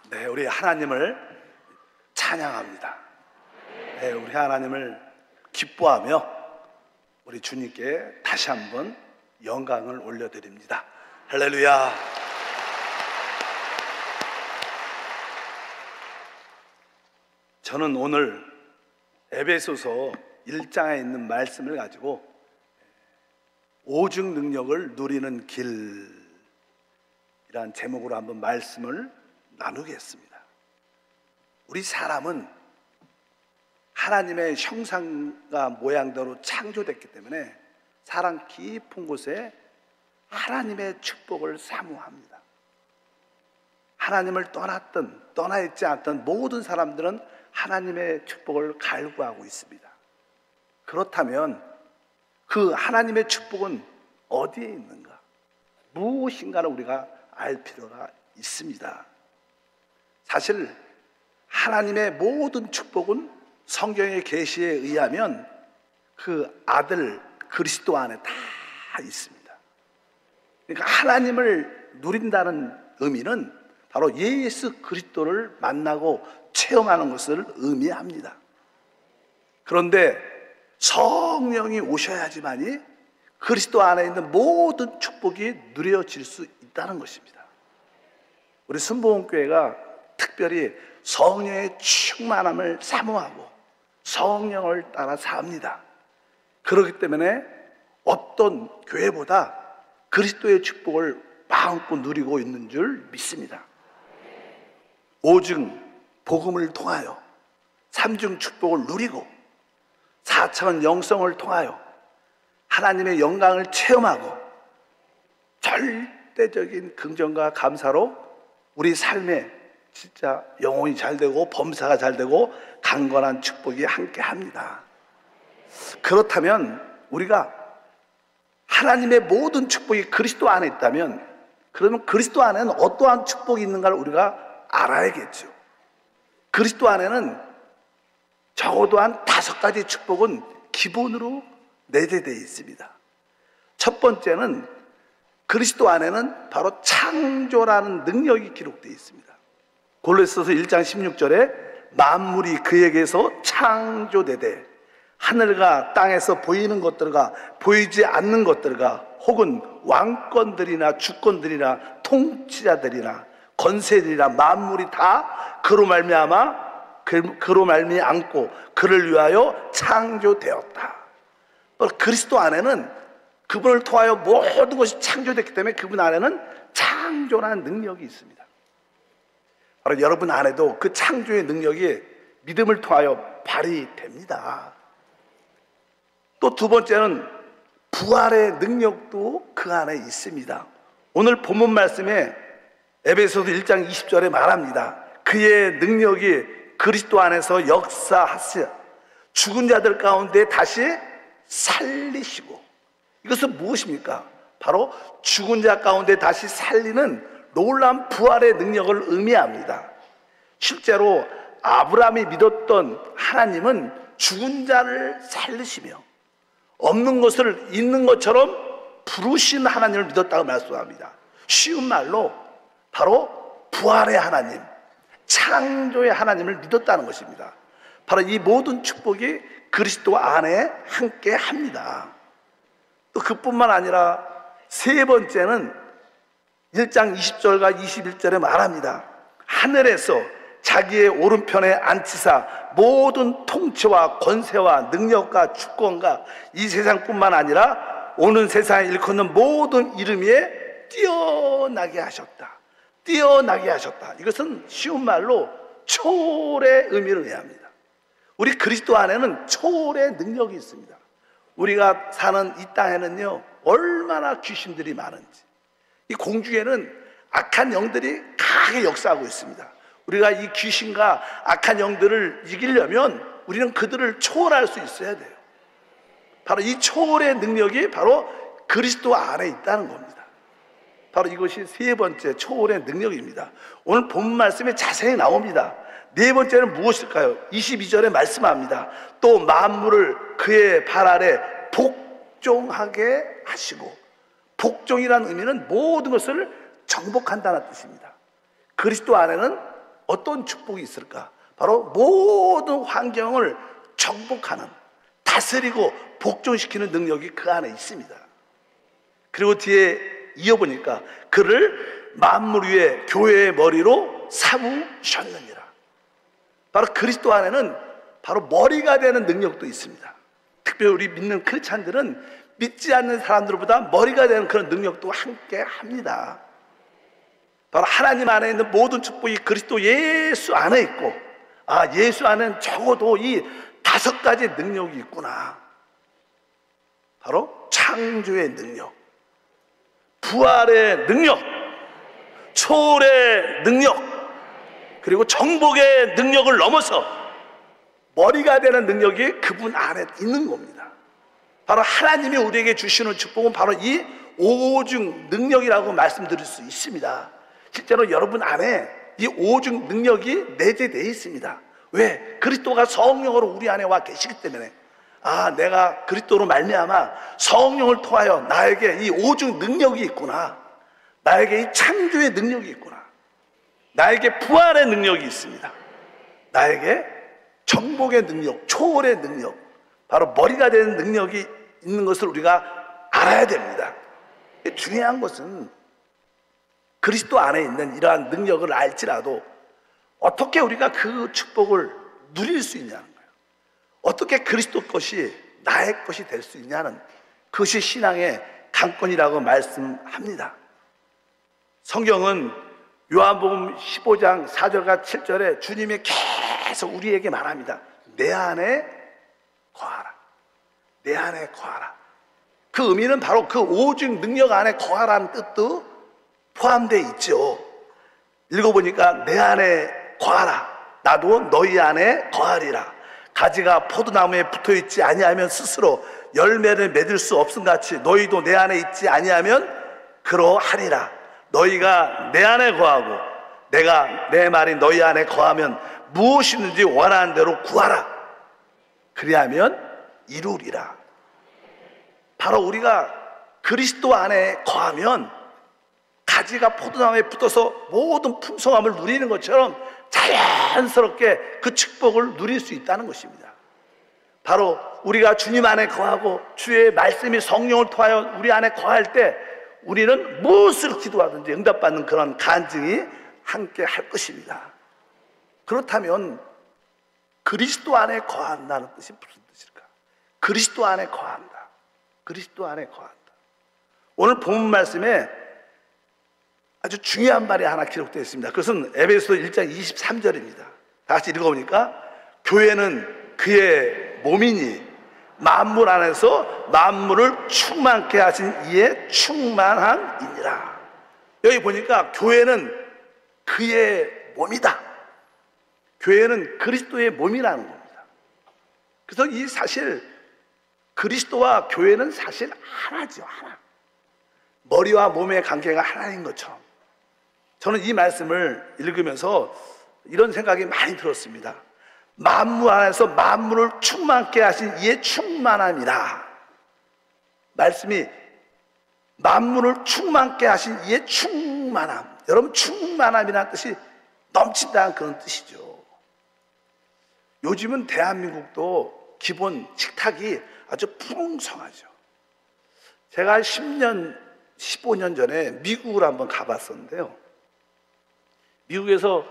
네, 우리 하나님을 찬양합니다. 네, 우리 하나님을 기뻐하며 우리 주님께 다시 한번 영광을 올려드립니다. 할렐루야. 저는 오늘 에베소서 1장에 있는 말씀을 가지고 오직 능력을 누리는 길이란 제목으로 한번 말씀을 나누겠습니다. 우리 사람은 하나님의 형상과 모양대로 창조됐기 때문에 사람 깊은 곳에 하나님의 축복을 사모합니다. 하나님을 떠났든 떠나 있지 않던 모든 사람들은 하나님의 축복을 갈구하고 있습니다. 그렇다면 그 하나님의 축복은 어디에 있는가? 무엇인가를 우리가 알 필요가 있습니다. 사실 하나님의 모든 축복은 성경의 계시에 의하면 그 아들 그리스도 안에 다 있습니다. 그러니까 하나님을 누린다는 의미는 바로 예수 그리스도를 만나고 체험하는 것을 의미합니다. 그런데 성령이 오셔야지만이 그리스도 안에 있는 모든 축복이 누려질 수 있다는 것입니다. 우리 순복음교회가 특별히 성령의 충만함을 사모하고 성령을 따라 삽니다. 그렇기 때문에 어떤 교회보다 그리스도의 축복을 마음껏 누리고 있는 줄 믿습니다. 오직 복음을 통하여 삼중 축복을 누리고 4차원 영성을 통하여 하나님의 영광을 체험하고 절대적인 긍정과 감사로 우리 삶에 진짜 영혼이 잘 되고 범사가 잘 되고 강건한 축복이 함께 합니다. 그렇다면 우리가 하나님의 모든 축복이 그리스도 안에 있다면 그러면 그리스도 안에는 어떠한 축복이 있는가를 우리가 알아야겠죠. 그리스도 안에는 적어도 한 5가지 축복은 기본으로 내재되어 있습니다. 첫 번째는 그리스도 안에는 바로 창조라는 능력이 기록되어 있습니다. 골로새서 1장 16절에 만물이 그에게서 창조되되 하늘과 땅에서 보이는 것들과 보이지 않는 것들과 혹은 왕권들이나 주권들이나 통치자들이나 건세들이나 만물이 다 그로 말미암고 그를 위하여 창조되었다. 그리스도 안에는 그분을 통하여 모든 것이 창조됐기 때문에 그분 안에는 창조라는 능력이 있습니다. 바로 여러분 안에도 그 창조의 능력이 믿음을 통하여 발휘됩니다. 또 두 번째는 부활의 능력도 그 안에 있습니다. 오늘 본문 말씀에 에베소서 1장 20절에 말합니다. 그의 능력이 그리스도 안에서 역사하시어 죽은 자들 가운데 다시 살리시고, 이것은 무엇입니까? 바로 죽은 자 가운데 다시 살리는 놀라운 부활의 능력을 의미합니다. 실제로 아브라함이 믿었던 하나님은 죽은 자를 살리시며 없는 것을 있는 것처럼 부르신 하나님을 믿었다고 말씀합니다. 쉬운 말로 바로 부활의 하나님, 창조의 하나님을 믿었다는 것입니다. 바로 이 모든 축복이 그리스도 안에 함께 합니다. 또 그뿐만 아니라 세 번째는 1장 20절과 21절에 말합니다. 하늘에서 자기의 오른편에 앉히사 모든 통치와 권세와 능력과 주권과 이 세상뿐만 아니라 오는 세상에 일컫는 모든 이름 위에 뛰어나게 하셨다. 뛰어나게 하셨다. 이것은 쉬운 말로 초월의 의미를 의미합니다. 우리 그리스도 안에는 초월의 능력이 있습니다. 우리가 사는 이 땅에는요, 얼마나 귀신들이 많은지, 이 공중에는 악한 영들이 강하게 역사하고 있습니다. 우리가 이 귀신과 악한 영들을 이기려면 우리는 그들을 초월할 수 있어야 돼요. 바로 이 초월의 능력이 바로 그리스도 안에 있다는 겁니다. 바로 이것이 세 번째 초월의 능력입니다. 오늘 본 말씀에 자세히 나옵니다. 네 번째는 무엇일까요? 22절에 말씀합니다. 또 만물을 그의 발 아래 복종하게 하시고, 복종이라는 의미는 모든 것을 정복한다는 뜻입니다. 그리스도 안에는 어떤 축복이 있을까? 바로 모든 환경을 정복하는, 다스리고 복종시키는 능력이 그 안에 있습니다. 그리고 뒤에 이어보니까 그를 만물 위에 교회의 머리로 삼으셨느니라. 바로 그리스도 안에는 바로 머리가 되는 능력도 있습니다. 특별히 우리 믿는 크리스찬들은 믿지 않는 사람들보다 머리가 되는 그런 능력도 함께 합니다. 바로 하나님 안에 있는 모든 축복이 그리스도 예수 안에 있고, 예수 안에는 적어도 이 5가지 능력이 있구나. 바로 창조의 능력, 부활의 능력, 초월의 능력, 그리고 정복의 능력을 넘어서 머리가 되는 능력이 그분 안에 있는 겁니다. 바로 하나님이 우리에게 주시는 축복은 바로 이 오중 능력이라고 말씀드릴 수 있습니다. 실제로 여러분 안에 이 오중 능력이 내재되어 있습니다. 왜? 그리스도가 성령으로 우리 안에 와 계시기 때문에, 내가 그리스도로 말미암아 성령을 통하여 나에게 이 오중 능력이 있구나, 나에게 이 창조의 능력이 있구나, 나에게 부활의 능력이 있습니다, 나에게 정복의 능력, 초월의 능력, 바로 머리가 되는 능력이 있는 것을 우리가 알아야 됩니다. 중요한 것은 그리스도 안에 있는 이러한 능력을 알지라도 어떻게 우리가 그 축복을 누릴 수 있냐는 거예요. 어떻게 그리스도 것이 나의 것이 될 수 있냐는, 그것이 신앙의 강건이라고 말씀합니다. 성경은 요한복음 15장 4절과 7절에 주님이 계속 우리에게 말합니다. 내 안에 거하라, 내 안에 거하라. 그 의미는 바로 그 오직 능력 안에 거하라는 뜻도 포함되어 있죠. 읽어보니까 내 안에 거하라, 나도 너희 안에 거하리라. 가지가 포도나무에 붙어있지 아니하면 스스로 열매를 맺을 수 없음같이 너희도 내 안에 있지 아니하면 그러하리라. 너희가 내 안에 거하고 내가 내 말이 너희 안에 거하면 무엇이든지 원하는 대로 구하라. 그리하면 이루리라. 바로 우리가 그리스도 안에 거하면 가지가 포도나무에 붙어서 모든 풍성함을 누리는 것처럼 자연스럽게 그 축복을 누릴 수 있다는 것입니다. 바로 우리가 주님 안에 거하고 주의 말씀이 성령을 통하여 우리 안에 거할 때 우리는 무엇을 기도하든지 응답받는 그런 간증이 함께 할 것입니다. 그렇다면 그리스도 안에 거한다는 뜻이 무슨 뜻일까? 그리스도 안에 거한다, 그리스도 안에 거한다. 오늘 본문 말씀에 아주 중요한 말이 하나 기록되어 있습니다. 그것은 에베소서 1장 23절입니다. 다 같이 읽어보니까 교회는 그의 몸이니 만물 안에서 만물을 충만케 하신 이의 충만함이니라. 여기 보니까 교회는 그의 몸이다. 교회는 그리스도의 몸이라는 겁니다. 그래서 이 사실 그리스도와 교회는 사실 하나죠, 하나. 머리와 몸의 관계가 하나인 것처럼. 저는 이 말씀을 읽으면서 이런 생각이 많이 들었습니다. 만물 안에서 만물을 충만케 하신 이의 충만함이라. 말씀이 만물을 충만케 하신 이의 충만함. 여러분, 충만함이라는 뜻이 넘친다는 그런 뜻이죠. 요즘은 대한민국도 기본 식탁이 아주 풍성하죠. 제가 10년, 15년 전에 미국을 한번 가봤었는데요. 미국에서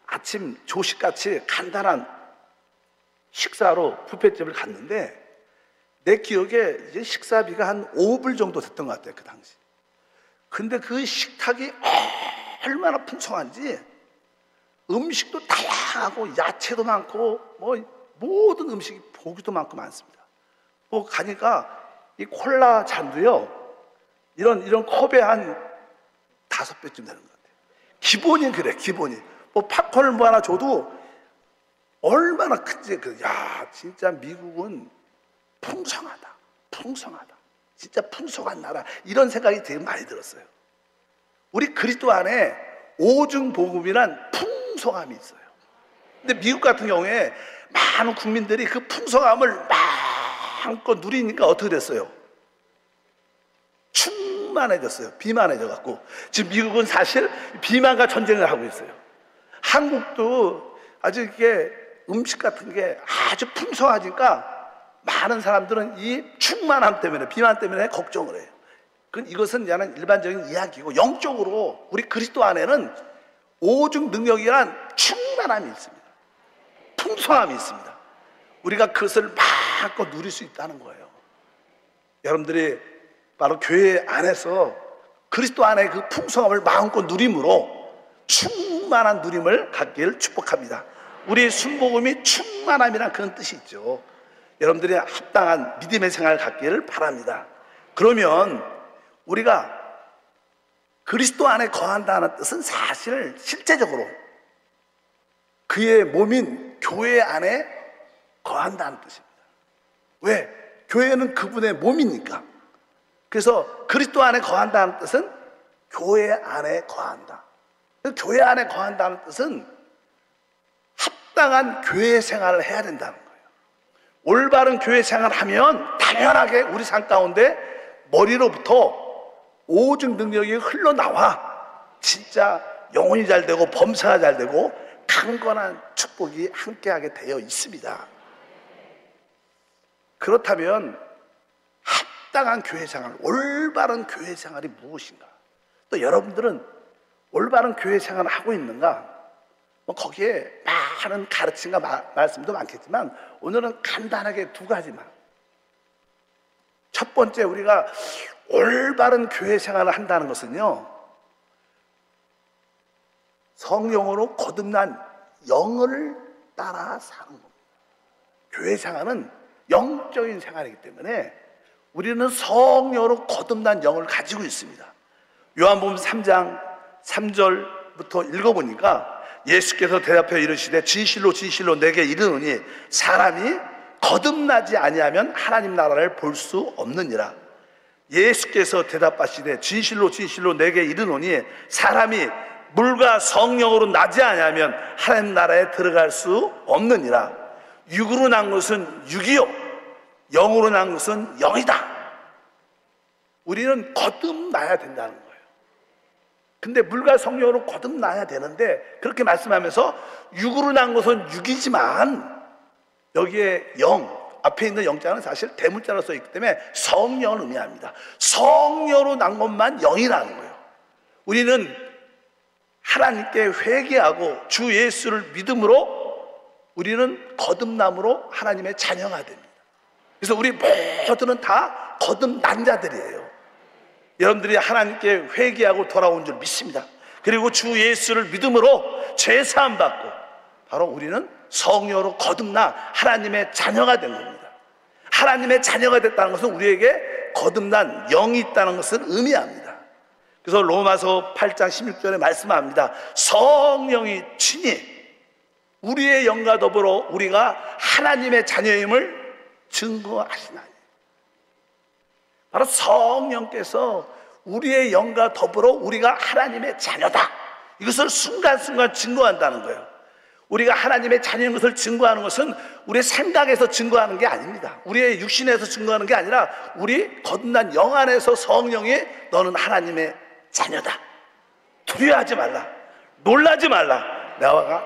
아침 조식같이 간단한 식사로 뷔페집을 갔는데 내 기억에 이제 식사비가 한 5불 정도 됐던 것 같아요, 그 당시. 근데 그 식탁이 얼마나 풍성한지 음식도 다양하고 야채도 많고 뭐 모든 음식이 고기도 많고 많습니다. 뭐 가니까 이 콜라 잔도요, 이런 컵에 한 5배쯤 되는 것 같아요. 기본이 그래, 기본이. 뭐 팝콘을 뭐 하나 줘도 얼마나 큰지. 진짜 미국은 풍성하다, 풍성하다. 진짜 풍성한 나라. 이런 생각이 되게 많이 들었어요. 우리 그리스도 안에 오중복음이란 풍성함이 있어요. 근데 미국 같은 경우에 많은 국민들이 그 풍성함을 마음껏 누리니까 어떻게 됐어요? 충만해졌어요. 비만해져갖고 지금 미국은 사실 비만과 전쟁을 하고 있어요. 한국도 아주 이게 음식 같은 게 아주 풍성하니까 많은 사람들은 이 충만함 때문에, 비만 때문에 걱정을 해요. 이것은 그냥 일반적인 이야기고, 영적으로 우리 그리스도 안에는 오직 능력이란 충만함이 있습니다. 풍성함이 있습니다. 우리가 그것을 마음껏 누릴 수 있다는 거예요. 여러분들이 바로 교회 안에서 그리스도 안에 그 풍성함을 마음껏 누림으로 충만한 누림을 갖기를 축복합니다. 우리 순복음이 충만함이란 그런 뜻이 있죠. 여러분들이 합당한 믿음의 생활을 갖기를 바랍니다. 그러면 우리가 그리스도 안에 거한다는 뜻은 사실 실제적으로 그의 몸인 교회 안에 거한다는 뜻입니다. 왜? 교회는 그분의 몸이니까. 그래서 그리스도 안에 거한다는 뜻은 교회 안에 거한다. 교회 안에 거한다는 뜻은 합당한 교회 생활을 해야 된다는 거예요. 올바른 교회 생활을 하면 당연하게 우리 삶 가운데 머리로부터 오직 능력이 흘러나와 진짜 영혼이 잘 되고 범사가 잘 되고 강건한 축복이 함께하게 되어 있습니다. 그렇다면 합당한 교회 생활, 올바른 교회 생활이 무엇인가? 또 여러분들은 올바른 교회 생활을 하고 있는가? 거기에 많은 가르침과 말씀도 많겠지만 오늘은 간단하게 두 가지만. 첫 번째, 우리가 올바른 교회 생활을 한다는 것은요, 성령으로 거듭난 영을 따라 사는 겁니다. 교회 생활은 영적인 생활이기 때문에 우리는 성령으로 거듭난 영을 가지고 있습니다. 요한복음 3장 3절부터 읽어보니까 예수께서 대답하여 이르시되 진실로 진실로 내게 이르노니 사람이 거듭나지 아니하면 하나님 나라를 볼 수 없느니라. 예수께서 대답하시되 진실로 진실로 내게 이르노니 사람이 물과 성령으로 나지 아니하면 하나님 나라에 들어갈 수 없느니라. 육으로 난 것은 육이요 영으로 난 것은 영이다. 우리는 거듭나야 된다는 거예요. 근데 물과 성령으로 거듭나야 되는데 그렇게 말씀하면서 육으로 난 것은 육이지만 여기에 영, 앞에 있는 영자는 사실 대문자로 써있기 때문에 성령을 의미합니다. 성령으로 난 것만 영이라는 거예요. 우리는 하나님께 회개하고 주 예수를 믿음으로 우리는 거듭남으로 하나님의 자녀가 됩니다. 그래서 우리 모두는 다 거듭난 자들이에요. 여러분들이 하나님께 회개하고 돌아온 줄 믿습니다. 그리고 주 예수를 믿음으로 죄사함 받고 바로 우리는 성령으로 거듭나 하나님의 자녀가 된 겁니다. 하나님의 자녀가 됐다는 것은 우리에게 거듭난 영이 있다는 것을 의미합니다. 그래서 로마서 8장 16절에 말씀합니다. 성령이 친히 우리의 영과 더불어 우리가 하나님의 자녀임을 증거하시나니. 바로 성령께서 우리의 영과 더불어 우리가 하나님의 자녀다, 이것을 순간순간 증거한다는 거예요. 우리가 하나님의 자녀인 것을 증거하는 것은 우리의 생각에서 증거하는 게 아닙니다. 우리의 육신에서 증거하는 게 아니라 우리 거듭난 영 안에서 성령이 너는 하나님의 자녀다, 두려워하지 말라, 놀라지 말라,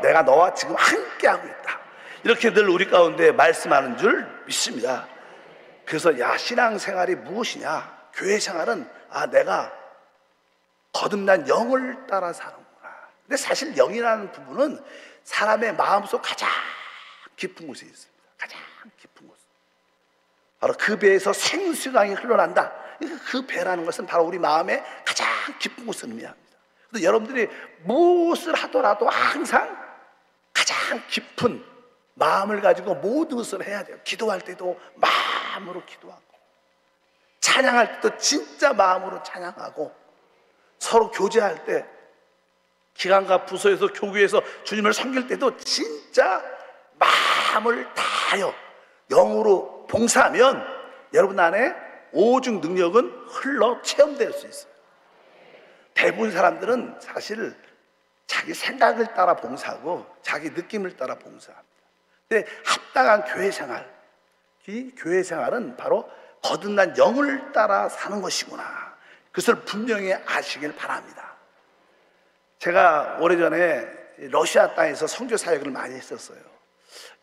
내가 너와 지금 함께하고 있다, 이렇게 늘 우리 가운데 말씀하는 줄 믿습니다. 그래서 신앙생활이 무엇이냐? 교회 생활은 내가 거듭난 영을 따라 사는구나. 근데 사실 영이라는 부분은 사람의 마음속 가장 깊은 곳에 있습니다. 가장 깊은 곳. 바로 그 배에서 생수강이 흘러난다. 그 배라는 것은 바로 우리 마음의 가장 깊은 곳을 의미합니다. 그래서 여러분들이 무엇을 하더라도 항상 가장 깊은 마음을 가지고 모든 것을 해야 돼요. 기도할 때도 마음으로 기도하고, 찬양할 때도 진짜 마음으로 찬양하고, 서로 교제할 때 기관과 부서에서 교회에서 주님을 섬길 때도 진짜 마음을 다하여 영으로 봉사하면 여러분 안에 오직 능력은 흘러 체험될 수 있어요. 대부분 사람들은 사실 자기 생각을 따라 봉사하고 자기 느낌을 따라 봉사합니다. 근데 합당한 교회 생활, 이 교회 생활은 바로 거듭난 영을 따라 사는 것이구나, 그것을 분명히 아시길 바랍니다. 제가 오래전에 러시아 땅에서 선교 사역을 많이 했었어요.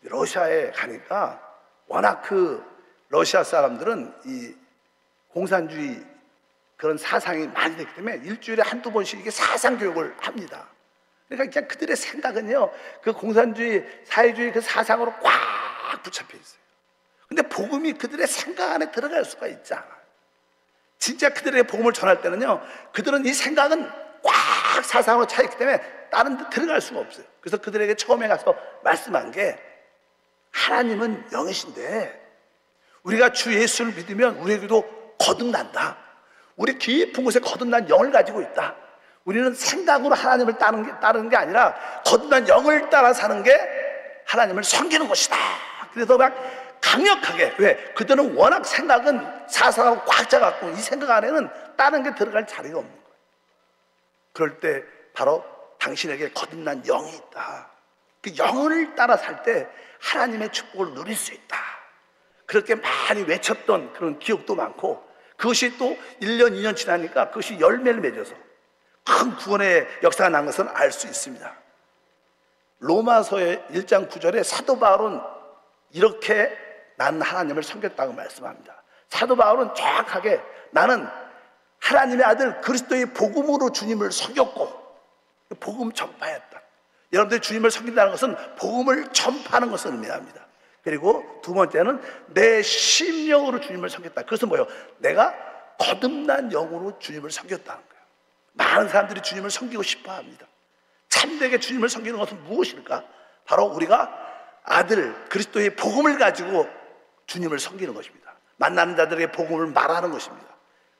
러시아에 가니까 워낙 그 러시아 사람들은 이 공산주의 그런 사상이 많이 되기 때문에 일주일에 한두 번씩 이게 사상 교육을 합니다. 그러니까 그냥 그들의 생각은요, 그 공산주의, 사회주의 그 사상으로 꽉 붙잡혀 있어요. 근데 복음이 그들의 생각 안에 들어갈 수가 있지 않아요. 진짜 그들에게 복음을 전할 때는요, 그들은 이 생각은 꽉 사상으로 차 있기 때문에 다른 데 들어갈 수가 없어요. 그래서 그들에게 처음에 가서 말씀한 게, 하나님은 영이신데 우리가 주 예수를 믿으면 우리에게도 거듭난다. 우리 깊은 곳에 거듭난 영을 가지고 있다. 우리는 생각으로 하나님을 따르는 게 아니라 거듭난 영을 따라 사는 게 하나님을 섬기는 것이다. 그래서 막 강력하게, 왜? 그들은 워낙 생각은 사상하고 꽉 차갖고 이 생각 안에는 다른 게 들어갈 자리가 없는 거예요. 그럴 때 바로 당신에게 거듭난 영이 있다. 그 영을 따라 살 때 하나님의 축복을 누릴 수 있다. 그렇게 많이 외쳤던 그런 기억도 많고, 그것이 또 1년, 2년 지나니까 그것이 열매를 맺어서 큰 구원의 역사가 난 것은 알 수 있습니다. 로마서의 1장 9절에 사도 바울은 이렇게 나는 하나님을 섬겼다고 말씀합니다. 사도 바울은 정확하게 나는 하나님의 아들 그리스도의 복음으로 주님을 섬겼고, 복음 전파했다. 여러분들이 주님을 섬긴다는 것은 복음을 전파하는 것을 의미합니다. 그리고 두 번째는 내 심령으로 주님을 섬겼다. 그것은 뭐예요? 내가 거듭난 영으로 주님을 섬겼다는 거예요. 많은 사람들이 주님을 섬기고 싶어 합니다. 참되게 주님을 섬기는 것은 무엇일까? 바로 우리가 아들 그리스도의 복음을 가지고 주님을 섬기는 것입니다. 만나는 자들에게 복음을 말하는 것입니다.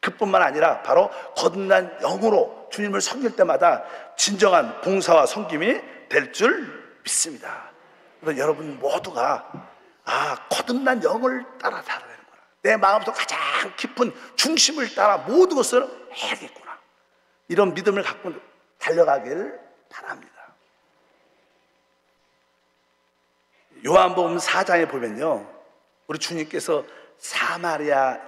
그뿐만 아니라 바로 거듭난 영으로 주님을 섬길 때마다 진정한 봉사와 섬김이 될 줄 믿습니다. 그래서 여러분 모두가 거듭난 영을 따라 살아야 되는구나. 내 마음속 가장 깊은 중심을 따라 모든 것을 해야겠구나. 이런 믿음을 갖고 달려가길 바랍니다. 요한복음 4장에 보면요, 우리 주님께서 사마리아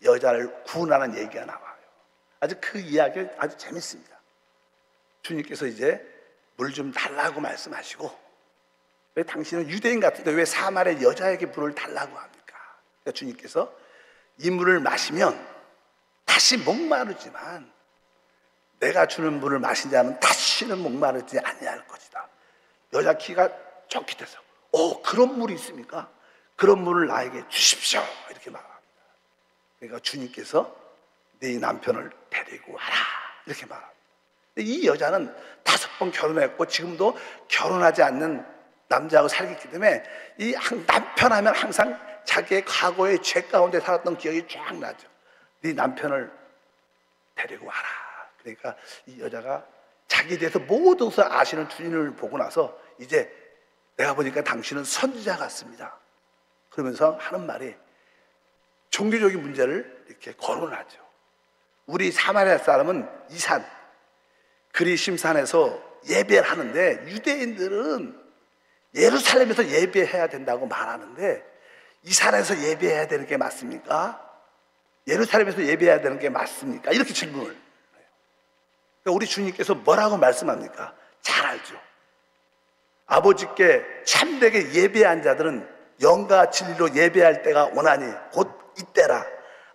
여자를 구원하는 얘기가 나와요. 아주 그 이야기 아주 재밌습니다. 주님께서 이제 물 좀 달라고 말씀하시고, 왜 당신은 유대인 같은데 왜 사마리아 여자에게 물을 달라고 합니까? 그러니까 주님께서 이 물을 마시면 다시 목마르지만 내가 주는 물을 마신 자는 다시는 목마르지 아니할 것이다. 여자 키가 좋게 돼서 그런 물이 있습니까? 그런 물을 나에게 주십시오. 이렇게 말합니다. 그러니까 주님께서 네 남편을 데리고 와라. 이렇게 말합니다. 이 여자는 5번 결혼했고 지금도 결혼하지 않는 남자하고 살기 때문에 이 남편 하면 항상 자기의 과거의 죄 가운데 살았던 기억이 쫙 나죠. 네 남편을 데리고 와라. 그러니까 이 여자가 자기에 대해서 모든 것을 아시는 주님을 보고 나서 이제 내가 보니까 당신은 선지자 같습니다. 그러면서 하는 말이 종교적인 문제를 이렇게 거론을 하죠. 우리 사마리아 사람은 이 산 그리심산에서 예배를 하는데 유대인들은 예루살렘에서 예배해야 된다고 말하는데 이 산에서 예배해야 되는 게 맞습니까? 예루살렘에서 예배해야 되는 게 맞습니까? 이렇게 질문을 해요. 그러니까 우리 주님께서 뭐라고 말씀합니까? 잘 알죠. 아버지께 참되게 예배한 자들은 영과 진리로 예배할 때가 오나니 곧 이때라.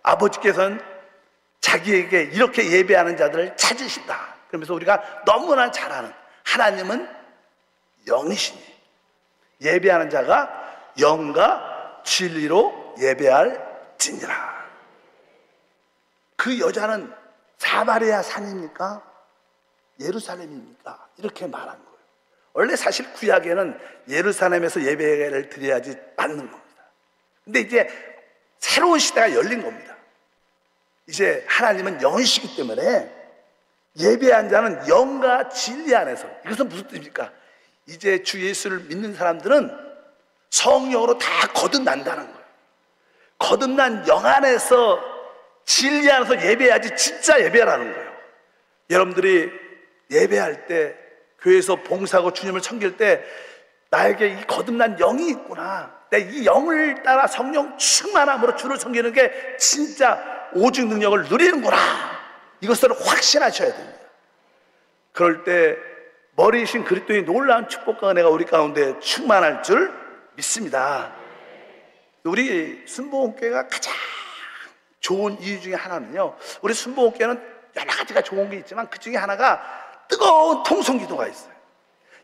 아버지께서는 자기에게 이렇게 예배하는 자들을 찾으신다. 그러면서 우리가 너무나 잘 아는 하나님은 영이시니 예배하는 자가 영과 진리로 예배할지니라. 그 여자는 사마리아 산입니까? 예루살렘입니까? 이렇게 말한 거예요. 원래 사실 구약에는 예루살렘에서 예배를 드려야지 맞는 겁니다. 근데 이제 새로운 시대가 열린 겁니다. 이제 하나님은 영이시기 때문에 예배한 자는 영과 진리 안에서, 이것은 무슨 뜻입니까? 이제 주 예수를 믿는 사람들은 성령으로 다 거듭난다는 거예요. 거듭난 영 안에서 진리 안에서 예배해야지 진짜 예배라는 거예요. 여러분들이 예배할 때, 교회에서 봉사하고 주님을 섬길 때 나에게 이 거듭난 영이 있구나, 내 이 영을 따라 성령 충만함으로 주를 섬기는 게 진짜 오직 능력을 누리는구나, 이것을 확신하셔야 됩니다. 그럴 때 머리이신 그리스도의 놀라운 축복과 은혜가 우리 가운데 충만할 줄 믿습니다. 우리 순복음교회가 가장 좋은 이유 중에 하나는요, 우리 순복음교회는 여러 가지가 좋은 게 있지만 그 중에 하나가 뜨거운 통성기도가 있어요.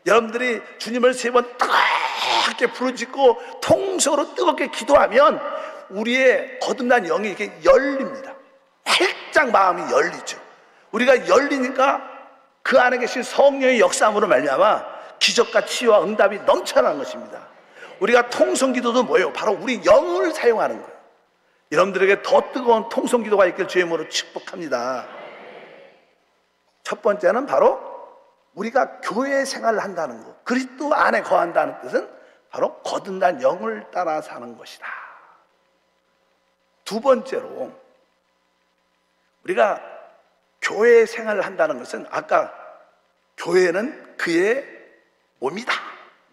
여러분들이 주님을 3번 뜨겁게 부르짖고 통성으로 뜨겁게 기도하면 우리의 거듭난 영이 이렇게 열립니다. 활짝 마음이 열리죠. 우리가 열리니까 그 안에 계신 성령의 역사함으로 말미암아 기적과 치유와 응답이 넘쳐나는 것입니다. 우리가 통성기도도 뭐예요? 바로 우리 영을 사용하는 거예요. 여러분들에게 더 뜨거운 통성기도가 있길 주의 이름으로 축복합니다. 첫 번째는 바로 우리가 교회 생활을 한다는 것, 그리스도 안에 거한다는 뜻은 바로 거듭난 영을 따라 사는 것이다. 두 번째로 우리가 교회 생활을 한다는 것은 아까 교회는 그의 몸이다,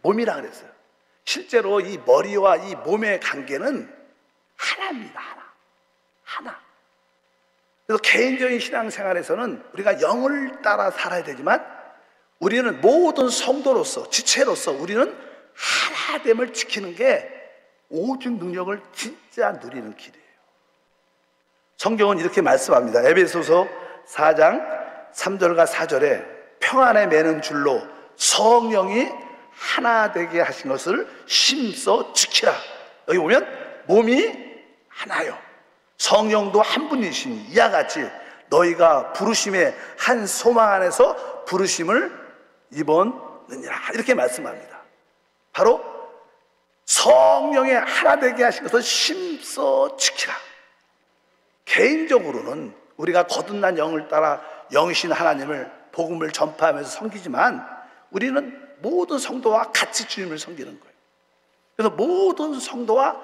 몸이라 그랬어요. 실제로 이 머리와 이 몸의 관계는 하나입니다. 하나. 그래서 개인적인 신앙생활에서는 우리가 영을 따라 살아야 되지만 우리는 모든 성도로서, 지체로서 우리는 하나됨을 지키는 게 오직 능력을 진짜 누리는 길이에요. 성경은 이렇게 말씀합니다. 에베소서 4장 3절과 4절에 평안에 매는 줄로 성령이 하나 되게 하신 것을 심써 지키라. 여기 보면 몸이 하나요, 성령도 한 분이시니 이와 같이 너희가 부르심의 한 소망 안에서 부르심을 입었느니라. 이렇게 말씀합니다. 바로 성령의 하나 되게 하신 것을 심써 지키라. 개인적으로는 우리가 거듭난 영을 따라 영이신 하나님을 복음을 전파하면서 섬기지만 우리는 모든 성도와 같이 주님을 섬기는 거예요. 그래서 모든 성도와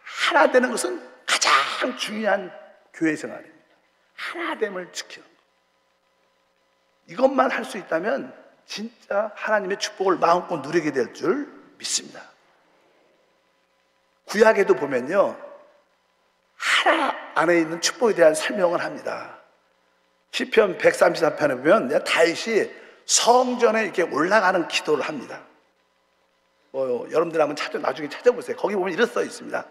하나 되는 것은 가장 중요한 교회 생활입니다. 하나됨을 지키는 것. 이것만 할 수 있다면 진짜 하나님의 축복을 마음껏 누리게 될 줄 믿습니다. 구약에도 보면요, 하나 안에 있는 축복에 대한 설명을 합니다. 시편 134편에 보면 다윗이 성전에 이렇게 올라가는 기도를 합니다. 여러분들 한번 나중에 찾아보세요. 거기 보면 이렇게 써 있습니다.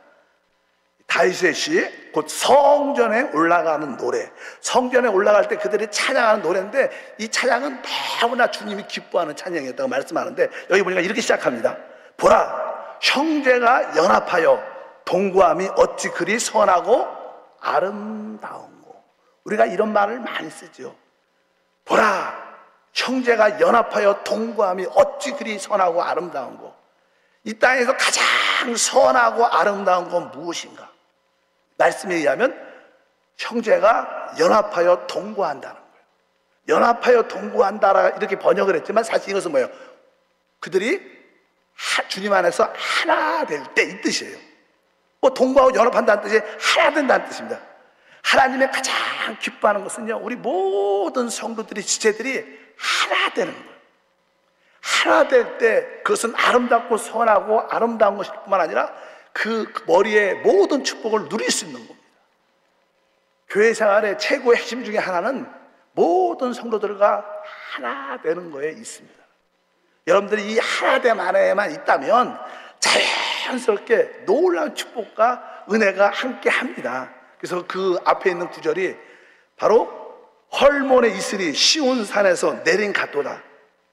다윗의 시, 곧 성전에 올라가는 노래. 성전에 올라갈 때 그들이 찬양하는 노래인데 이 찬양은 너무나 주님이 기뻐하는 찬양이었다고 말씀하는데 여기 보니까 이렇게 시작합니다. 보라, 형제가 연합하여 동거함이 어찌 그리 선하고 아름다운고. 우리가 이런 말을 많이 쓰죠. 보라, 형제가 연합하여 동거함이 어찌 그리 선하고 아름다운고. 이 땅에서 가장 선하고 아름다운 건 무엇인가? 말씀에 의하면 형제가 연합하여 동거한다는 거예요. 연합하여 동거한다 이렇게 번역을 했지만 사실 이것은 뭐예요? 그들이 주님 안에서 하나 될 때 이 뜻이에요. 동거하고 연합한다는 뜻이 하나 된다는 뜻입니다. 하나님의 가장 기뻐하는 것은요, 우리 모든 성도들이, 지체들이 하나 되는 거예요. 하나 될 때 그것은 아름답고 선하고 아름다운 것일 뿐만 아니라 그 머리에 모든 축복을 누릴 수 있는 겁니다. 교회 생활의 최고의 핵심 중에 하나는 모든 성도들과 하나 되는 거에 있습니다. 여러분들이 이 하나됨 안에만 있다면 자연스럽게 놀라운 축복과 은혜가 함께 합니다. 그래서 그 앞에 있는 구절이 바로 헐몬의 이슬이 시온산에서 내린 같도다.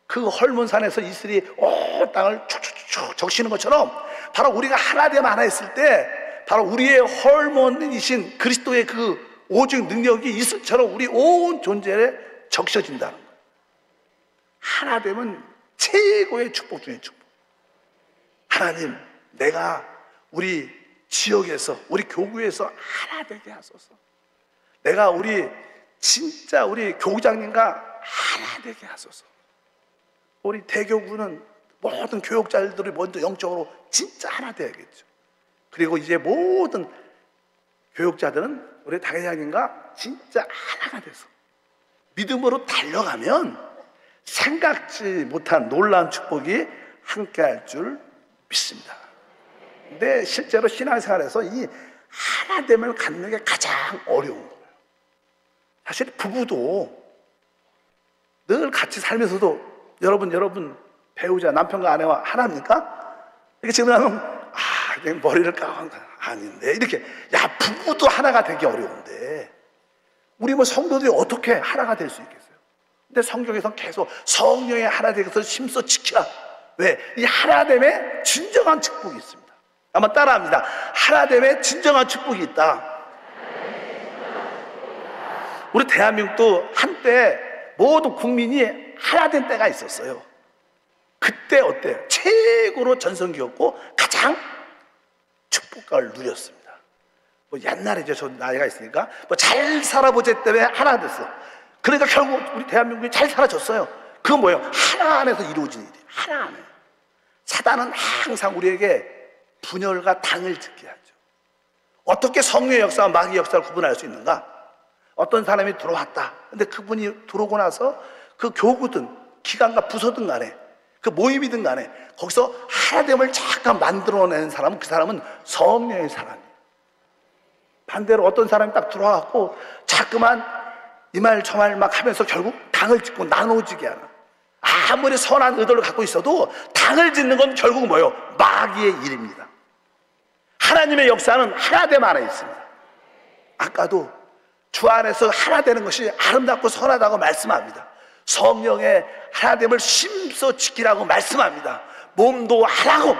그 헐몬산에서 이슬이 온 땅을 축축축 적시는 것처럼 바로 우리가 하나됨 하나 있을 때 바로 우리의 헐몬이신 그리스도의 그 오직 능력이 이슬처럼 우리 온 존재에 적셔진다는 거예요. 하나됨은 최고의 축복 중의 축복. 하나님, 내가 우리 지역에서, 우리 교구에서 하나 되게 하소서. 내가 진짜 우리 교구장님과 하나 되게 하소서. 우리 대교구는 모든 교육자들이 먼저 영적으로 진짜 하나 돼야겠죠. 그리고 이제 모든 교육자들은 우리 당회장님과 진짜 하나가 돼서 믿음으로 달려가면 생각지 못한 놀라운 축복이 함께 할 줄 믿습니다. 근데 실제로 신앙생활에서 이 하나됨을 갖는 게 가장 어려운 거예요. 사실 부부도 늘 같이 살면서도 여러분 배우자 남편과 아내와 하나입니까? 이렇게 지금 하면 머리를 까고 아닌데 이렇게 야 부부도 하나가 되기 어려운데 우리 뭐 성도들이 어떻게 하나가 될 수 있겠어요? 근데 성경에서 계속 성령의 하나 되어서 심써 지키라. 왜? 이 하나됨에 진정한 축복이 있습니다. 한번 따라합니다. 하나됨에 진정한 축복이 있다. 우리 대한민국도 한때 모든 국민이 하나된 때가 있었어요. 그때 어때요? 최고로 전성기였고 가장 축복을 누렸습니다. 뭐 옛날에 저 나이가 있으니까 뭐 잘 살아보자 때문에 하나 됐어. 그러니까 결국 우리 대한민국이 잘 살아졌어요. 그건 뭐예요? 하나 안에서 이루어진 일이에요. 하나 안에. 사단은 항상 우리에게 분열과 당을 짓게 하죠. 어떻게 성령의 역사와 마귀의 역사를 구분할 수 있는가? 어떤 사람이 들어왔다. 근데 그분이 들어오고 나서 그 교구든 기관과 부서든 간에 그 모임이든 간에 거기서 하나됨을 잠깐 만들어내는 사람은 그 사람은 성령의 사람이에요. 반대로 어떤 사람이 딱 들어와갖고 자꾸만 이 말 저 말 막 하면서 결국 당을 짓고 나눠지게 하는, 아무리 선한 의도를 갖고 있어도 당을 짓는 건 결국 뭐예요? 마귀의 일입니다. 하나님의 역사는 하나됨 안에 있습니다. 아까도 주 안에서 하나 되는 것이 아름답고 선하다고 말씀합니다. 성령의 하나됨을 심써 지키라고 말씀합니다. 몸도 하나고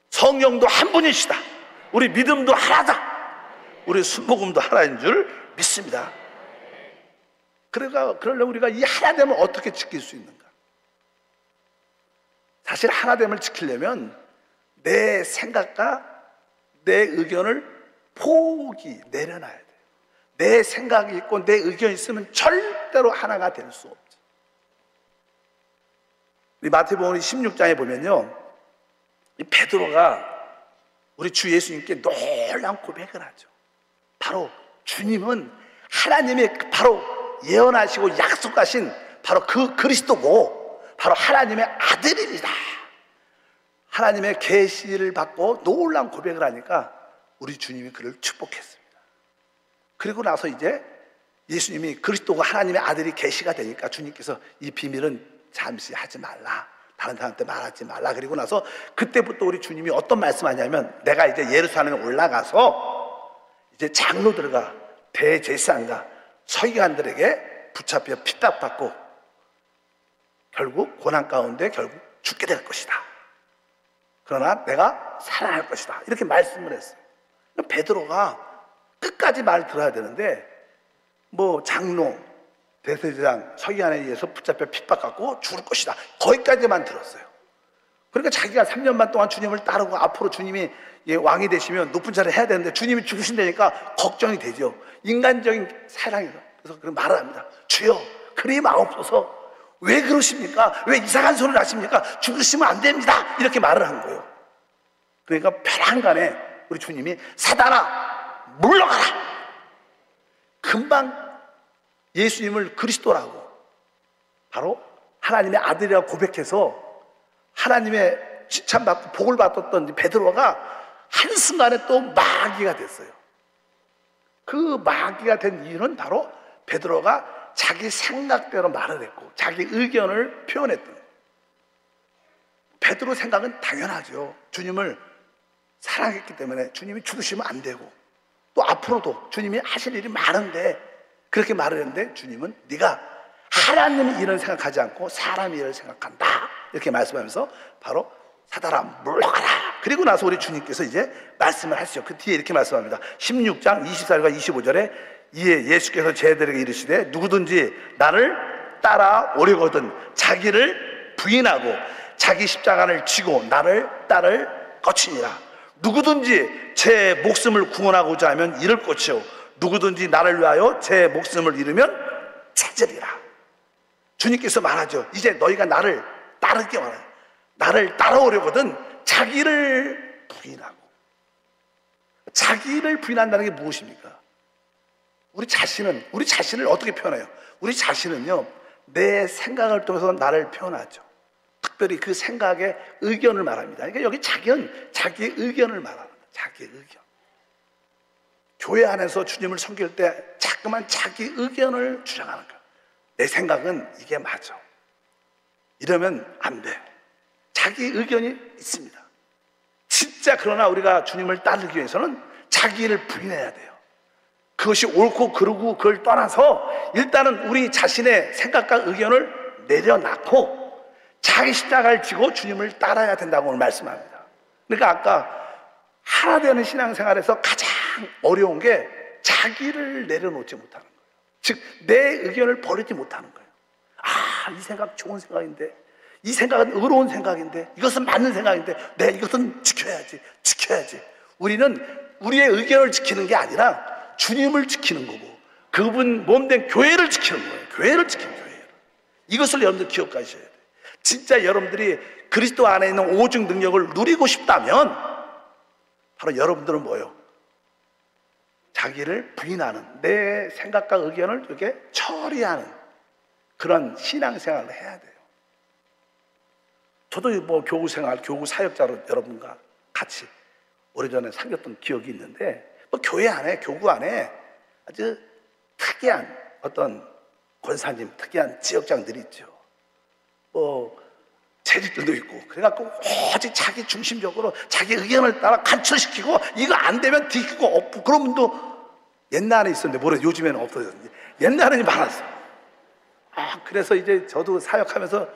성령도 한 분이시다. 우리 믿음도 하나다. 우리 순복음도 하나인 줄 믿습니다. 그러려면 우리가 이 하나됨을 어떻게 지킬 수 있는가? 사실 하나됨을 지키려면 내 생각과 내 의견을 포기 내려놔야 돼요. 내 생각이 있고 내 의견이 있으면 절대로 하나가 될 수 없죠. 우리 마태복음 16장에 보면요, 이 베드로가 우리 주 예수님께 놀라운 고백을 하죠. 바로 주님은 하나님의 바로 예언하시고 약속하신 바로 그 그리스도고 바로 하나님의 아들입니다. 하나님의 계시를 받고 놀라운 고백을 하니까 우리 주님이 그를 축복했습니다. 그리고 나서 이제 예수님이 그리스도가 하나님의 아들이 계시가 되니까 주님께서 이 비밀은 잠시 하지 말라, 다른 사람한테 말하지 말라. 그리고 나서 그때부터 우리 주님이 어떤 말씀하냐면, 내가 이제 예루살렘에 올라가서 이제 장로들과 대제사장과 서기관들에게 붙잡혀 핍박받고 결국 고난 가운데 결국 죽게 될 것이다. 그러나 내가 살아날 것이다. 이렇게 말씀을 했어요. 베드로가 끝까지 말 들어야 되는데 뭐 장로, 대제사장, 서기관에 의해서 붙잡혀 핍박받고 죽을 것이다. 거기까지만 들었어요. 그러니까 자기가 3년 반 동안 주님을 따르고 앞으로 주님이 왕이 되시면 높은 자를 해야 되는데 주님이 죽으신다니까 걱정이 되죠. 인간적인 사랑이죠. 그래서 그런 말을 합니다. 주여, 그리 마옵소서. 왜 그러십니까? 왜 이상한 소리를 하십니까? 죽으시면 안 됩니다. 이렇게 말을 한 거예요. 그러니까 벼랑간에 우리 주님이 사단아 물러가라. 금방 예수님을 그리스도라고 바로 하나님의 아들이라고 고백해서 하나님의 칭찬받고 복을 받았던 베드로가 한순간에 또 마귀가 됐어요. 그 마귀가 된 이유는 바로 베드로가 자기 생각대로 말을 했고 자기 의견을 표현했던 거예요. 베드로 생각은 당연하죠. 주님을 사랑했기 때문에 주님이 죽으시면 안 되고 또 앞으로도 주님이 하실 일이 많은데 그렇게 말을 했는데 주님은 네가 하나님의 일을 생각하지 않고 사람의 일을 생각한다. 이렇게 말씀하면서 바로 사단아 물러가라. 그리고 나서 우리 주님께서 이제 말씀을 하시죠. 그 뒤에 이렇게 말씀합니다. 16장 24절과 25절에 이에 예수께서 제자들에게 이르시되 누구든지 나를 따라오려거든 자기를 부인하고 자기 십자가를 지고 나를 따를 것이니라. 누구든지 제 목숨을 구원하고자 하면 잃을 것이요 누구든지 나를 위하여 제 목숨을 잃으면 찾으리라. 주님께서 말하죠. 이제 너희가 나를 따르게 원해. 나를 따라오려거든 자기를 부인하고. 자기를 부인한다는 게 무엇입니까? 우리 자신을 어떻게 표현해요? 우리 자신은요, 내 생각을 통해서 나를 표현하죠. 특별히 그 생각의 의견을 말합니다. 그러니까 여기 자기는 자기의 의견을 말하는 거예요. 자기의 의견. 교회 안에서 주님을 섬길 때 자꾸만 자기 의견을 주장하는 거예요. 내 생각은 이게 맞아. 이러면 안 돼. 자기 의견이 있습니다. 진짜 그러나 우리가 주님을 따르기 위해서는 자기를 부인해야 돼요. 그것이 옳고 그르고 그걸 떠나서 일단은 우리 자신의 생각과 의견을 내려놓고 자기 십자가를 지고 주님을 따라야 된다고 오늘 말씀합니다. 그러니까 아까 하나 되는 신앙생활에서 가장 어려운 게 자기를 내려놓지 못하는 거예요. 즉 내 의견을 버리지 못하는 거예요. 아, 이 생각 좋은 생각인데, 이 생각은 의로운 생각인데, 이것은 맞는 생각인데, 내 이것은 지켜야지. 우리는 우리의 의견을 지키는 게 아니라 주님을 지키는 거고, 그분 몸된 교회를 지키는 거예요. 교회를. 이것을 여러분들 기억하셔야 돼요. 진짜 여러분들이 그리스도 안에 있는 오직 능력을 누리고 싶다면 바로 여러분들은 뭐예요? 자기를 부인하는, 내 생각과 의견을 이렇게 처리하는 그런 신앙생활을 해야 돼요. 저도 뭐 교구 사역자로 여러분과 같이 오래전에 사귀었던 기억이 있는데, 뭐 교회 안에, 교구 안에 아주 특이한 어떤 권사님, 특이한 지역장들이 있죠. 뭐 재직들도 있고, 그래갖고 오직 자기 중심적으로 자기 의견을 따라 간철시키고, 이거 안 되면 뒤집고 엎고, 그런 분도 옛날에 있었는데, 뭐래 요즘에는 없어졌는지, 옛날에는 많았어. 그래서 이제 저도 사역하면서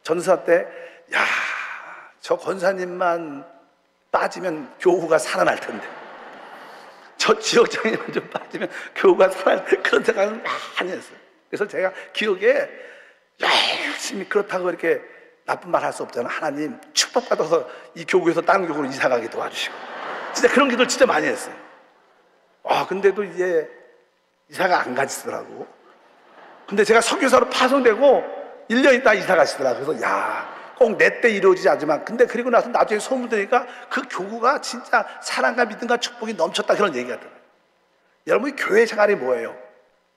전사 때, 야, 저 권사님만 빠지면 교구가 살아날 텐데, 저 지역장님만 좀 빠지면 교구가 살아날 텐데, 그런 생각을 많이 했어요. 그래서 제가 기억에 열심히, 그렇다고 이렇게 나쁜 말 할 수 없잖아. 하나님 축복받아서 이 교구에서 다른 교구로 이사가게 도와주시고, 진짜 그런 기도를 진짜 많이 했어요. 근데도 이제 이사가 안 가시더라고. 근데 제가 선교사로 파송되고 1년 있다 이사 가시더라고. 그래서 꼭 내 때 이루어지지 않지만, 근데 그리고 나서 나중에 소문 들으니까 그 교구가 진짜 사랑과 믿음과 축복이 넘쳤다, 그런 얘기가 들어요. 여러분, 교회 생활이 뭐예요?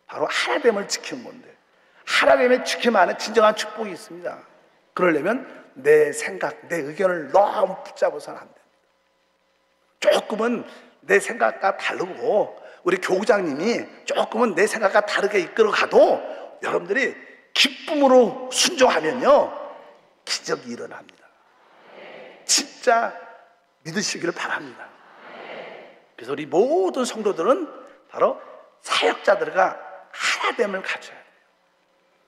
바로 하나됨을 지키는 건데, 하나됨을 지키면 안에 진정한 축복이 있습니다. 그러려면 내 생각, 내 의견을 너무 붙잡아서는 안 됩니다. 조금은 내 생각과 다르고, 우리 교구장님이 조금은 내 생각과 다르게 이끌어가도 여러분들이 기쁨으로 순종하면요, 기적이 일어납니다. 진짜 믿으시기를 바랍니다. 그래서 우리 모든 성도들은 바로 사역자들과 하나됨을 가져야 돼요.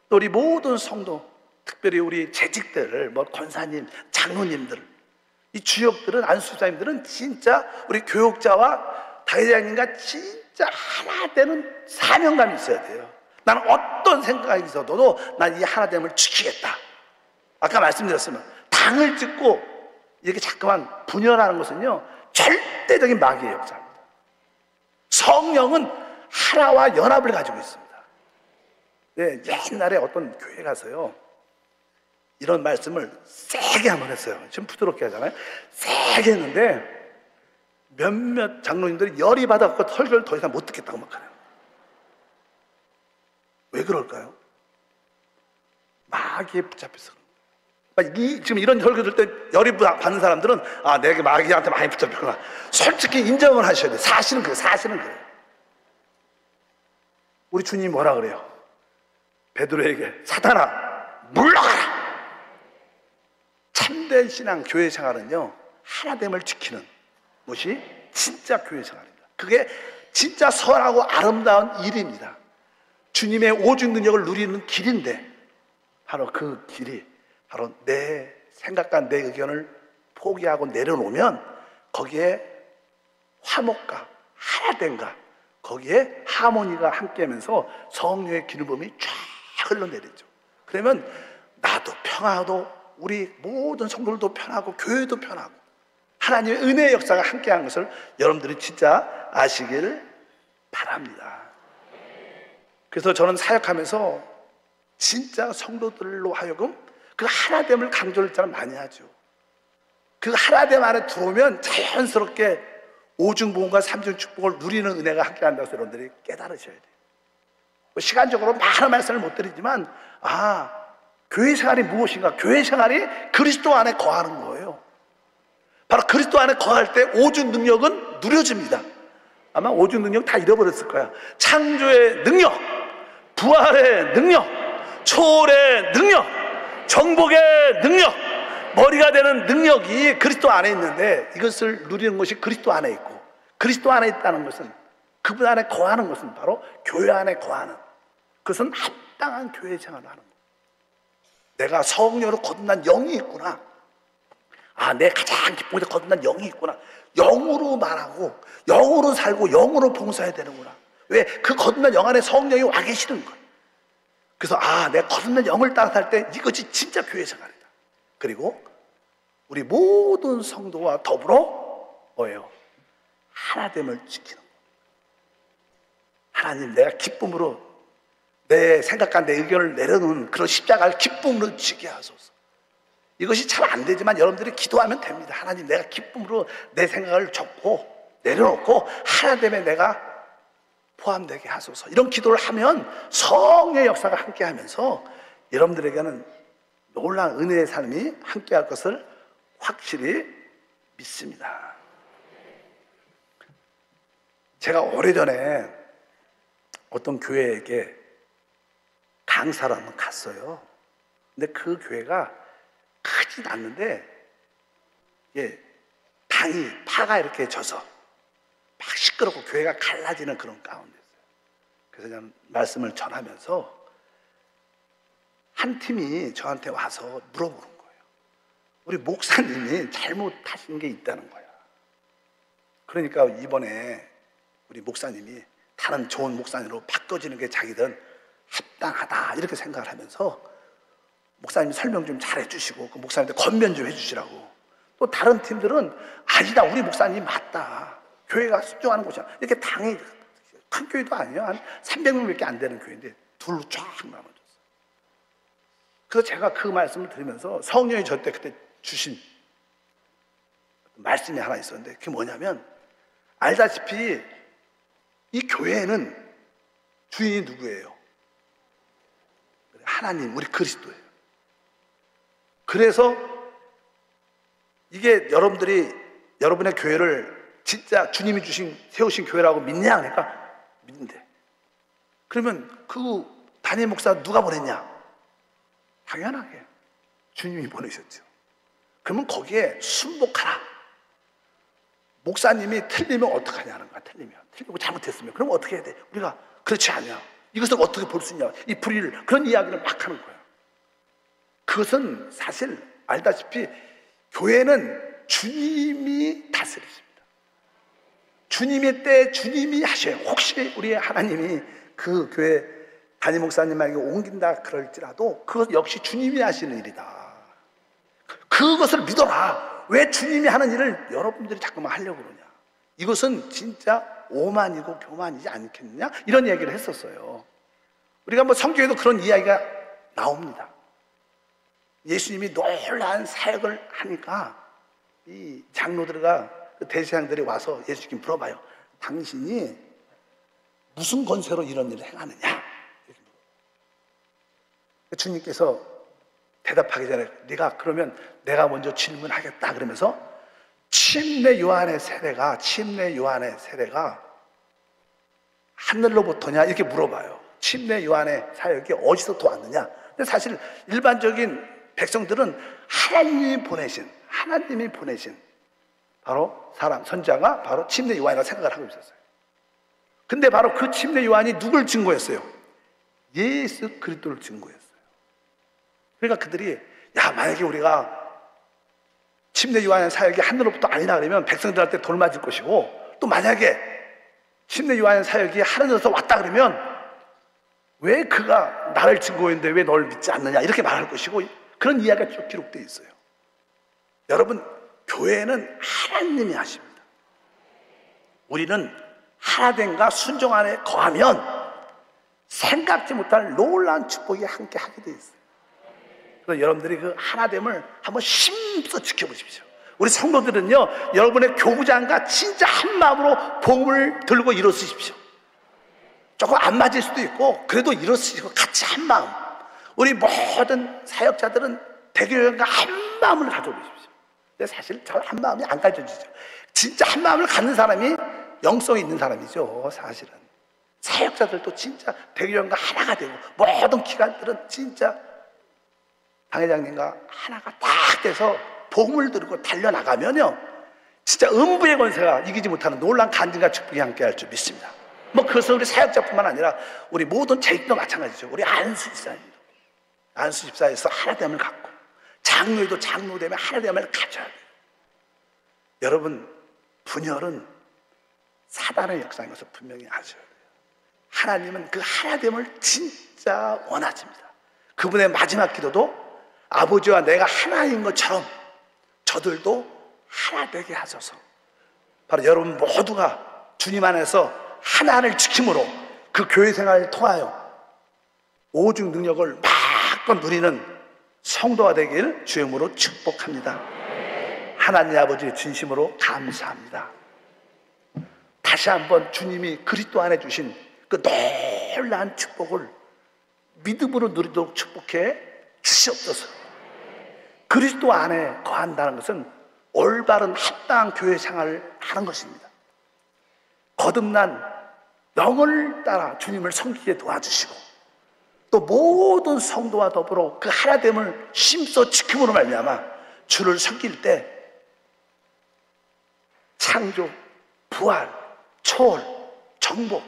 또 우리 모든 성도, 특별히 우리 재직들을, 뭐 권사님, 장로님들, 이 주역들은, 안수사님들은 진짜 우리 교육자와 다회장님과 진짜 하나 되는 사명감이 있어야 돼요. 나는 어떤 생각이 있어도 난 이 하나됨을 지키겠다. 아까 말씀드렸으면 당을 찍고 이렇게 자꾸만 분열하는 것은요, 절대적인 마귀의 역사입니다. 성령은 하나와 연합을 가지고 있습니다. 네, 옛날에 어떤 교회 가서요, 이런 말씀을 세게 한번 했어요. 좀 부드럽게 하잖아요. 세게 했는데 몇몇 장로님들이 열이 받아갖고 설교를 더 이상 못 듣겠다고 막 하네요. 왜 그럴까요? 마귀에 붙잡혀서. 지금 이런 설교 들 때 열이 받는 사람들은, 내가 마귀한테 많이 붙잡혔구나. 솔직히 인정을 하셔야 돼요. 사실은 그래요. 우리 주님이 뭐라 그래요? 베드로에게, 사탄아, 물러가라! 참된 신앙, 교회 생활은요, 하나됨을 지키는 것이 진짜 교회 생활입니다. 그게 진짜 선하고 아름다운 일입니다. 주님의 오직 능력을 누리는 길인데, 바로 그 길이 바로 내 생각과 내 의견을 포기하고 내려놓으면 거기에 화목과 하나됨과 거기에 하모니가 함께하면서 성령의 기름붐이 쫙 흘러내리죠. 그러면 나도 평화도, 우리 모든 성도들도 편하고 교회도 편하고 하나님의 은혜의 역사가 함께하는 것을 여러분들이 진짜 아시길 바랍니다. 그래서 저는 사역하면서 진짜 성도들로 하여금 그 하나됨을 강조를 잘 많이 하죠. 그 하나됨 안에 들어오면 자연스럽게 오중보험과 삼중축복을 누리는 은혜가 함께한다고 여러분들이 깨달으셔야 돼요. 시간적으로 많은 말씀을 못 드리지만, 교회 생활이 무엇인가? 교회 생활이 그리스도 안에 거하는 거예요. 바로 그리스도 안에 거할 때 오직 능력은 누려집니다. 아마 오직 능력 다 잃어버렸을 거야. 창조의 능력, 부활의 능력, 초월의 능력, 정복의 능력, 머리가 되는 능력이 그리스도 안에 있는데, 이것을 누리는 것이 그리스도 안에 있고, 그리스도 안에 있다는 것은, 그분 안에 거하는 것은 바로 교회 안에 거하는, 그것은 합당한 교회 생활을 하는 거예요. 내가 성령으로 거듭난 영이 있구나, 내 가장 기쁜 게 거듭난 영이 있구나, 영으로 말하고 영으로 살고 영으로 봉사해야 되는구나. 왜? 그 거듭난 영 안에 성령이 와 계시는 거예요. 그래서 내가 거듭난 영을 따라 살 때 이것이 진짜 교회 생활이다. 그리고 우리 모든 성도와 더불어 뭐예요? 하나됨을 지키는 거예요. 하나님, 내가 기쁨으로 내 생각과 내 의견을 내려놓는 그런 십자가를 기쁨으로 지게 하소서. 이것이 잘 안 되지만 여러분들이 기도하면 됩니다. 하나님, 내가 기쁨으로 내 생각을 접고 내려놓고 하나됨에 내가 포함되게 하소서. 이런 기도를 하면 성령의 역사가 함께하면서 여러분들에게는 놀라운 은혜의 삶이 함께할 것을 확실히 믿습니다. 제가 오래전에 어떤 교회에게 강사로 한번 갔어요. 근데 그 교회가 크진 않는데, 파가 이렇게 져서 막 시끄럽고 교회가 갈라지는 그런 가운데였어요. 그래서 그냥 말씀을 전하면서 한 팀이 저한테 와서 물어보는 거예요. 우리 목사님이 잘못하신 게 있다는 거야. 그러니까 이번에 우리 목사님이 다른 좋은 목사님으로 바꿔지는 게 자기들은 합당하다 이렇게 생각을 하면서 목사님이 설명 좀 잘 해주시고 그 목사님한테 권면 좀 해주시라고. 또 다른 팀들은 아니다, 우리 목사님 맞다, 교회가 순종하는 곳이야, 이렇게 당이 큰 교회도 아니에요. 한 300명밖에 안 되는 교회인데 둘로 쫙 나눠졌어요. 그래서 제가 그 말씀을 들으면서 성령이 저 때 그때 주신 말씀이 하나 있었는데, 그게 뭐냐면, 알다시피 이 교회는 주인이 누구예요? 하나님, 우리 그리스도예요. 그래서 이게 여러분들이 여러분의 교회를 진짜 주님이 세우신 교회라고 믿냐? 그러니까 믿는데. 그러면 그 담임 목사 누가 보냈냐? 당연하게 주님이 보내셨죠. 그러면 거기에 순복하라. 목사님이 틀리면 어떡하냐는 거야. 틀리고 잘못했으면 그럼 어떻게 해야 돼? 우리가 그렇지 않냐, 이것을 어떻게 볼 수 있냐, 이 불의를, 그런 이야기를 막 하는 거야. 그것은 사실 알다시피 교회는 주님이 다스리십니다. 주님의 때 주님이 하셔요. 혹시 우리 하나님이 그 교회 담임 목사님에게 옮긴다 그럴지라도 그것 역시 주님이 하시는 일이다. 그것을 믿어라. 왜 주님이 하는 일을 여러분들이 자꾸만 하려고 그러냐. 이것은 진짜 오만이고 교만이지 않겠느냐, 이런 이야기를 했었어요. 우리가 뭐 성경에도 그런 이야기가 나옵니다. 예수님이 놀라운 사역을 하니까 이 장로들과 그 대제사장들이 와서 예수님께 물어봐요. 당신이 무슨 권세로 이런 일을 행하느냐? 주님께서 대답하기 전에 그러면 내가 먼저 질문하겠다 그러면서 침례 요한의 세례가 하늘로부터냐 이렇게 물어봐요. 침례 요한의 사역이 어디서부터 왔느냐? 근데 사실 일반적인 백성들은 하나님이 보내신 바로 사람, 선자가 바로 침례 요한이라고 생각을 하고 있었어요. 근데 바로 그 침례 요한이 누굴 증거했어요? 예수 그리스도를 증거했어요. 그러니까 그들이 만약에 우리가 침례 요한의 사역이 하늘로부터 아니라 그러면 백성들한테 돌 맞을 것이고, 또 만약에 침례 요한의 사역이 하늘에서 왔다 그러면 왜 그가 나를 증거했는데 왜 널 믿지 않느냐 이렇게 말할 것이고, 그런 이야기가 쭉 기록되어 있어요. 여러분, 교회는 하나님이 하십니다. 우리는 하나됨과 순종 안에 거하면 생각지 못할 놀라운 축복이 함께 하게 되어 있어요. 그래서 여러분들이 그 하나됨을 한번 힘써 지켜보십시오. 우리 성도들은요, 여러분의 교부장과 진짜 한 마음으로 복음을 들고 일어서십시오. 조금 안 맞을 수도 있고 그래도 일어서시고 같이 한 마음. 우리 모든 사역자들은 대교회가 한 마음을 가져보십시오. 근데 사실 잘 한 마음이 안 가져지죠. 진짜 한 마음을 갖는 사람이 영성이 있는 사람이죠. 사실은 사역자들도 진짜 대교회가 하나가 되고 모든 기관들은 진짜 강 회장님과 하나가 딱 돼서 복음을 들고 달려나가면요, 진짜 음부의 권세가 이기지 못하는 놀라운 간증과 축복이 함께할 줄 믿습니다. 뭐 그것은 우리 사역자뿐만 아니라 우리 모든 재직도 마찬가지죠. 우리 안수 집사님도 안수 집사에서 하나됨을 갖고, 장로에도 장로되면 하나됨을 가져야 돼요. 여러분, 분열은 사단의 역사인 것을 분명히 아셔야 돼요. 하나님은 그 하나됨을 진짜 원하십니다. 그분의 마지막 기도도 아버지와 내가 하나인 것처럼 저들도 하나 되게 하소서. 바로 여러분 모두가 주님 안에서 하나를 지킴으로 그 교회 생활을 통하여 오직 능력을 마음껏 누리는 성도가 되길 주의 이름으로 축복합니다. 하나님 아버지 진심으로 감사합니다. 다시 한번 주님이 그리스도 안에 주신 그 놀라운 축복을 믿음으로 누리도록 축복해 주시옵소서. 그리스도 안에 거한다는 것은 올바른 합당한 교회 생활을 하는 것입니다. 거듭난 영을 따라 주님을 섬기게 도와주시고, 또 모든 성도와 더불어 그 하나됨을 힘써 지킴으로 말미암아 주를 섬길 때 창조, 부활, 초월, 정복,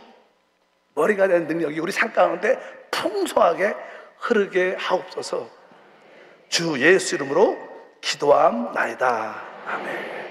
머리가 된 능력이 우리 삶 가운데 풍성하게 흐르게 하옵소서. 주 예수 이름으로 기도함나이다. 아멘.